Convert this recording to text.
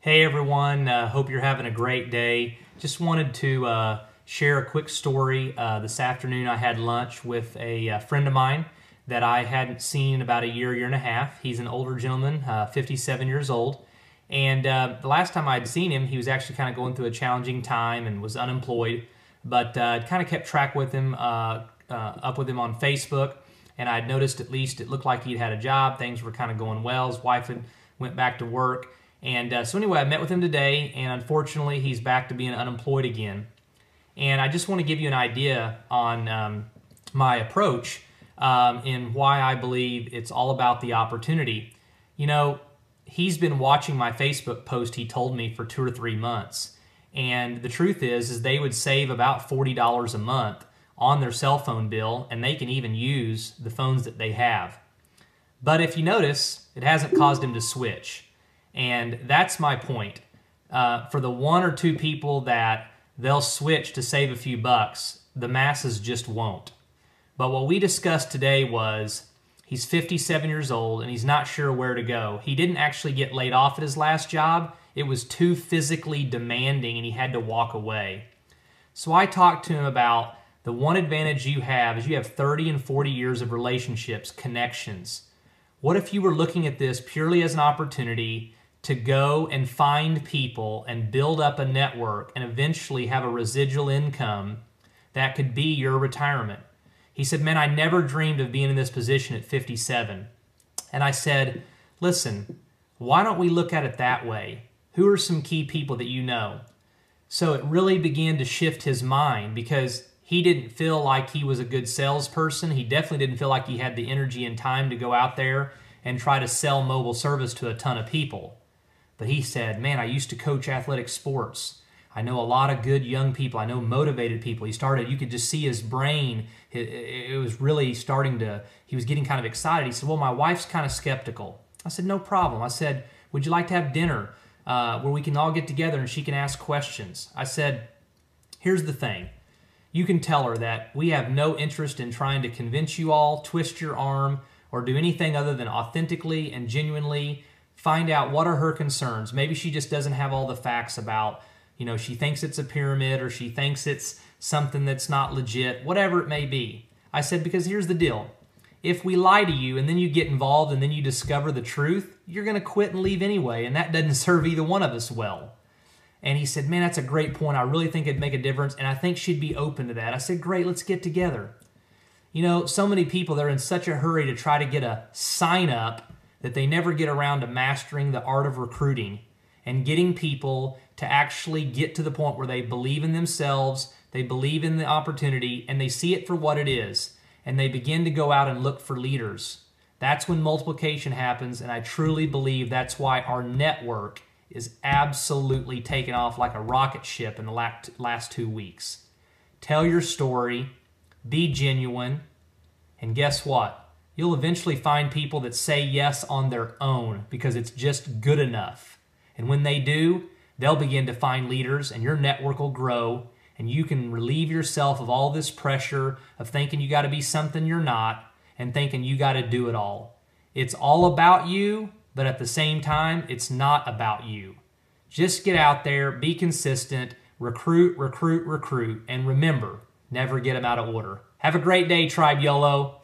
Hey everyone, hope you're having a great day. Just wanted to share a quick story. This afternoon I had lunch with a friend of mine that I hadn't seen in about a year and a half. He's an older gentleman, 57 years old. And the last time I'd seen him, he was actually kind of going through a challenging time and was unemployed. But I'd kind of kept track with him, up with him on Facebook. And I'd noticed at least it looked like he'd had a job. Things were kind of going well. His wife had went back to work. And so anyway, I met with him today, and unfortunately, he's back to being unemployed again. And I just want to give you an idea on my approach and why I believe it's all about the opportunity. You know, he's been watching my Facebook post, he told me, for 2 or 3 months. And the truth is they would save about $40 a month on their cell phone bill, and they can even use the phones that they have. But if you notice, it hasn't caused him to switch. And that's my point. For the 1 or 2 people that they'll switch to save a few bucks, the masses just won't. But what we discussed today was he's 57 years old and he's not sure where to go. He didn't actually get laid off at his last job. It was too physically demanding and he had to walk away. So I talked to him about the one advantage you have is you have 30 and 40 years of relationships, connections. What if you were looking at this purely as an opportunity to go and find people and build up a network and eventually have a residual income that could be your retirement? He said, man, I never dreamed of being in this position at 57. And I said, listen, why don't we look at it that way? Who are some key people that you know? So it really began to shift his mind because he didn't feel like he was a good salesperson. He definitely didn't feel like he had the energy and time to go out there and try to sell mobile service to a ton of people. But he said, man, I used to coach athletic sports. I know a lot of good young people. I know motivated people. You could just see his brain. It was really starting to, he was getting kind of excited. He said, well, my wife's kind of skeptical. I said, no problem. I said, would you like to have dinner where we can all get together and she can ask questions? I said, here's the thing. You can tell her that we have no interest in trying to convince you all, twist your arm, or do anything other than authentically and genuinely find out what are her concerns. Maybe she just doesn't have all the facts about, she thinks it's a pyramid or she thinks it's something that's not legit, whatever it may be. I said, because here's the deal. If we lie to you and then you get involved and then you discover the truth, you're going to quit and leave anyway, and that doesn't serve either one of us well. And he said, man, that's a great point. I really think it'd make a difference, and I think she'd be open to that. I said, great, let's get together. So many people, they're in such a hurry to try to get a sign up that they never get around to mastering the art of recruiting and getting people to actually get to the point where they believe in themselves, they believe in the opportunity, and they see it for what it is, and they begin to go out and look for leaders. That's when multiplication happens, and I truly believe that's why our network is absolutely taken off like a rocket ship in the last 2 weeks. Tell your story, be genuine, and guess what? You'll eventually find people that say yes on their own because it's just good enough. And when they do, they'll begin to find leaders and your network will grow and you can relieve yourself of all this pressure of thinking you got to be something you're not and thinking you got to do it all. It's all about you, but at the same time, it's not about you. Just get out there, be consistent, recruit, recruit, recruit, and remember, never get them out of order. Have a great day, Tribe YOLO.